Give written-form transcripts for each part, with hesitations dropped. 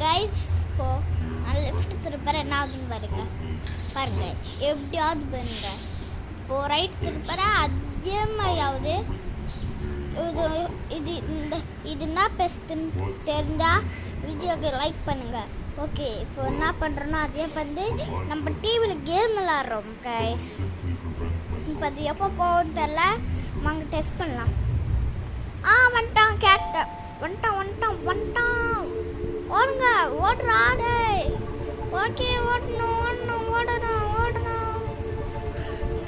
Guys இப்போ நான் left திருப்பற என்ன ஆகுதுன்னு பாருங்க எப்படியாவது பாருங்க. இப்போ ரைட் திருப்பற அதே மாதிரி ஆகுது. இது என்ன பெஸ்ட்டுன்னு தெரிஞ்சால் வீடியோக்கு லைக் பண்ணுங்கள். ஓகே, இப்போ என்ன பண்ணுறோன்னா அதே வந்து நம்ம டிவியில் கேம் விளாட்றோம் கைஸ். இப்போ அது எப்போ போகும்னு தெரில, வாங்க டெஸ்ட் பண்ணலாம். வந்துட்டான் கேட்ட வந்துட்டான் ஓடுங்க, ஓடுற ஆடு. ஓகே, ஓடணும்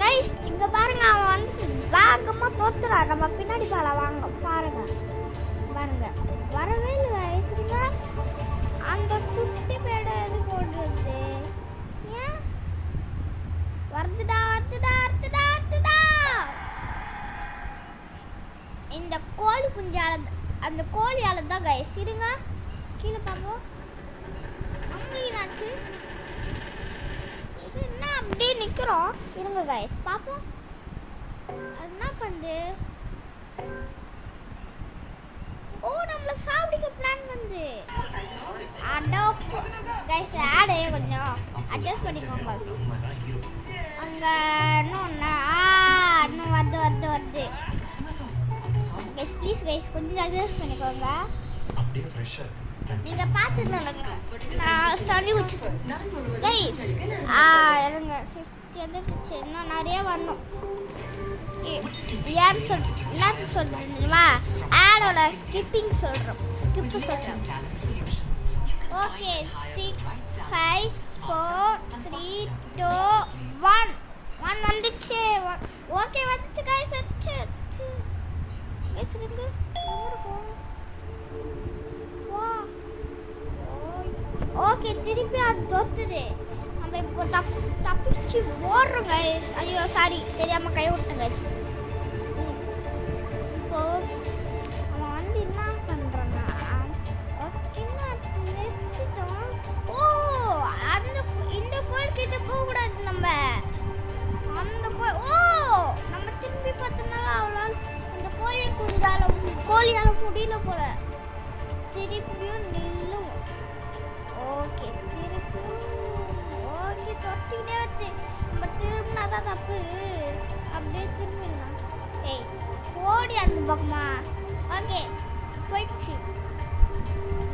கைஸ். இங்கே பாருங்க, அவன் வந்து வேகமாக தோத்துறான். நம்ம பின்னாடி வாங்க பாருங்க வரவே இல்லை கைஸ். அந்த குட்டி பேடை எதுக்கு ஓடுறது? ஏன் வருதுடா. இந்த கோழி குஞ்சால, அந்த கோழியால தான் கைஸ். இருங்க, கீழே பார்ப்போம். நம்மளுக்கு என்னாச்சு? இது என்ன அப்படியே நிற்கிறோம்? இருங்க கைஸ் பார்ப்போம். அது என்ன பண்ணுது? ஓ, நம்மள சாப்பிடிக்க பிளான் வந்து. அடோப் கைஸ், ஆடே கொஞ்சம் அட்ஜஸ்ட் பண்ணிக்கோங்க. அங்கே இன்னும் வருது கைஸ். ப்ளீஸ் கைஸ், கொஞ்சம் அட்ஜஸ்ட் பண்ணிக்கோங்க. நீங்கள் பார்த்துட்டு நான் தண்ணி ஊற்றிட்டேன் கைஸ். இருங்க, 60 வந்துடுச்சு. இன்னும் நிறைய வரணும். ஏன்னு என்ன சொல்கிறேன் தெரியுமா? ஆடோட ஸ்கிப்பு சொல்கிறோம். ஓகே, 6 5 4 3 2 1 வந்துச்சு. ஓகே, வந்துச்சு கைஸ், வந்துச்சு கைஸ். இருக்கு ஓகே, திருப்பி அது தோத்துது. நம்ம இப்போ தப்பிச்சு ஓடுறோம் கைஸ். ஐயோ சாரி, தெரியாமல் கை விட்டேன் கைஸ். இப்போ அவன் வந்து என்ன பண்ணுறான்னா, ஓகே நிறுத்திட்டோம். ஓ, இந்த கோயில்கிட்ட போகக்கூடாது நம்ம. அந்த நம்ம திரும்பி பார்த்தோம்னால அவளால் இந்த கோழியால் முடியல போல. திருப்பியும் நில்லும். ஓகே, ஓகே, தொட்டினே வருது. நம்ம திரும்பினாதான் தப்பு. அப்படியே திரும்பிடலாம். ஏய், ஓடி அந்த பக்கமா. ஓகே, போயிடுச்சு.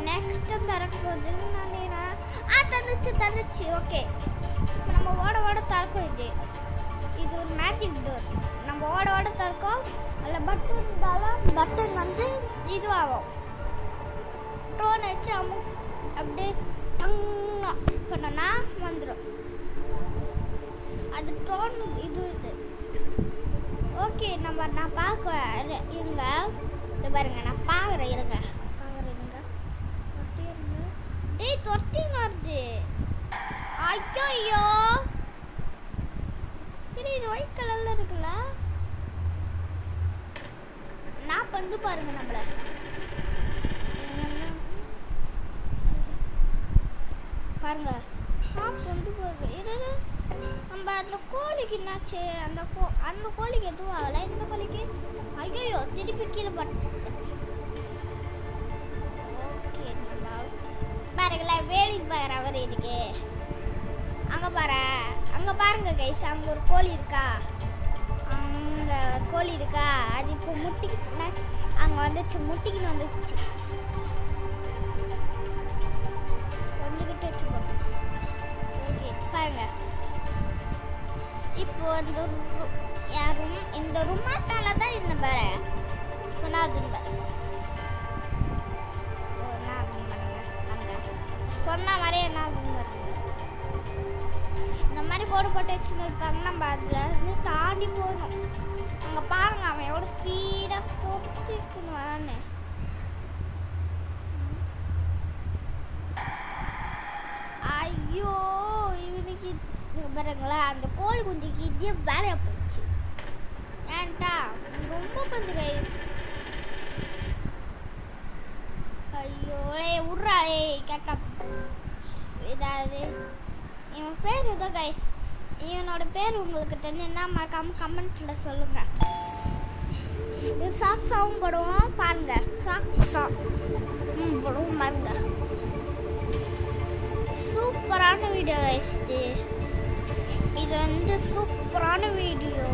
நெக்ஸ்ட் திறக்க போகுதுன்னு நினைக்கிறேன். தந்துச்சு. ஓகே, நம்ம ஓட திறக்கும். இது ஒரு மேஜிக் டோர். நம்ம ஓட திறக்கும். அதில் பட்டன் இருந்தாலும் பட்டன் வந்து இதுவாகும். ட்ரோன் வச்சு அப்படியே பண்ணனா வந்துடும். அது ட்ரோன் இது. ஓகே, நான் பார்க்குறேன். இருங்க, இது பாருங்க, நான் பார்க்குறேன். இருங்க. டேய், தொட்டிங்க வருது. ஐயோ, இது ஒயிட் கலர்ல இருக்குல்ல. நான் வந்து பாருங்க, நம்மள பாருங்க. கொண்டு போகுது. நம்ம அந்த கோழிக்கு என்னாச்சு? அந்த கோழிக்கு எதுவும் ஆகலை. இந்த கோழிக்கு ஐயோ திருப்பி கீழே பட்டு. ஓகே, பாருங்களேன், வேடிக்கை பாக்குற அவர் இருக்கு. அங்கே பாருங்க கைஸ், அங்கே ஒரு கோழி இருக்கா. அது இப்போ முட்டிக்கிட்டு அங்கே வந்துச்சு. முட்டிக்கின்னு வந்துச்சு. ஓகே, பாருங்க. இப்போ இந்த ரூமாட்டால தான் இந்த பாரு சொன்ன மாதிரி என்ன இந்த மாதிரி கோடு போட்டு வச்சுன்னு இருப்பாங்க. நம்ம அதில் இருந்து தாண்டி போகணும். அங்கே பாருங்க, அவன் எவ்வளோ ஸ்பீடாக தொட்டிக்கணும். ஐயோ, இவனுக்கு பாருங்களா, அந்த கோழி குஞ்சுக்கு இதே வேலையாக போச்சு. ஏன்ட்டா ரொம்ப பஞ்சு கைஸ். ஐயோ, விட்றாளே கேட்டா. ஏதாவது இவன் பேர் ஏதோ கைஸ். இவனோட பேர் உங்களுக்கு தெரிஞ்சுன்னா மறக்காம கமெண்ட்ல சொல்லுங்க. இது சாக்ஸாவும் போடுவோம் பாருங்க. சாக்ஸா போடுவோம் பாருங்க. வீடியோ இது வந்து சூப்பரான வீடியோ.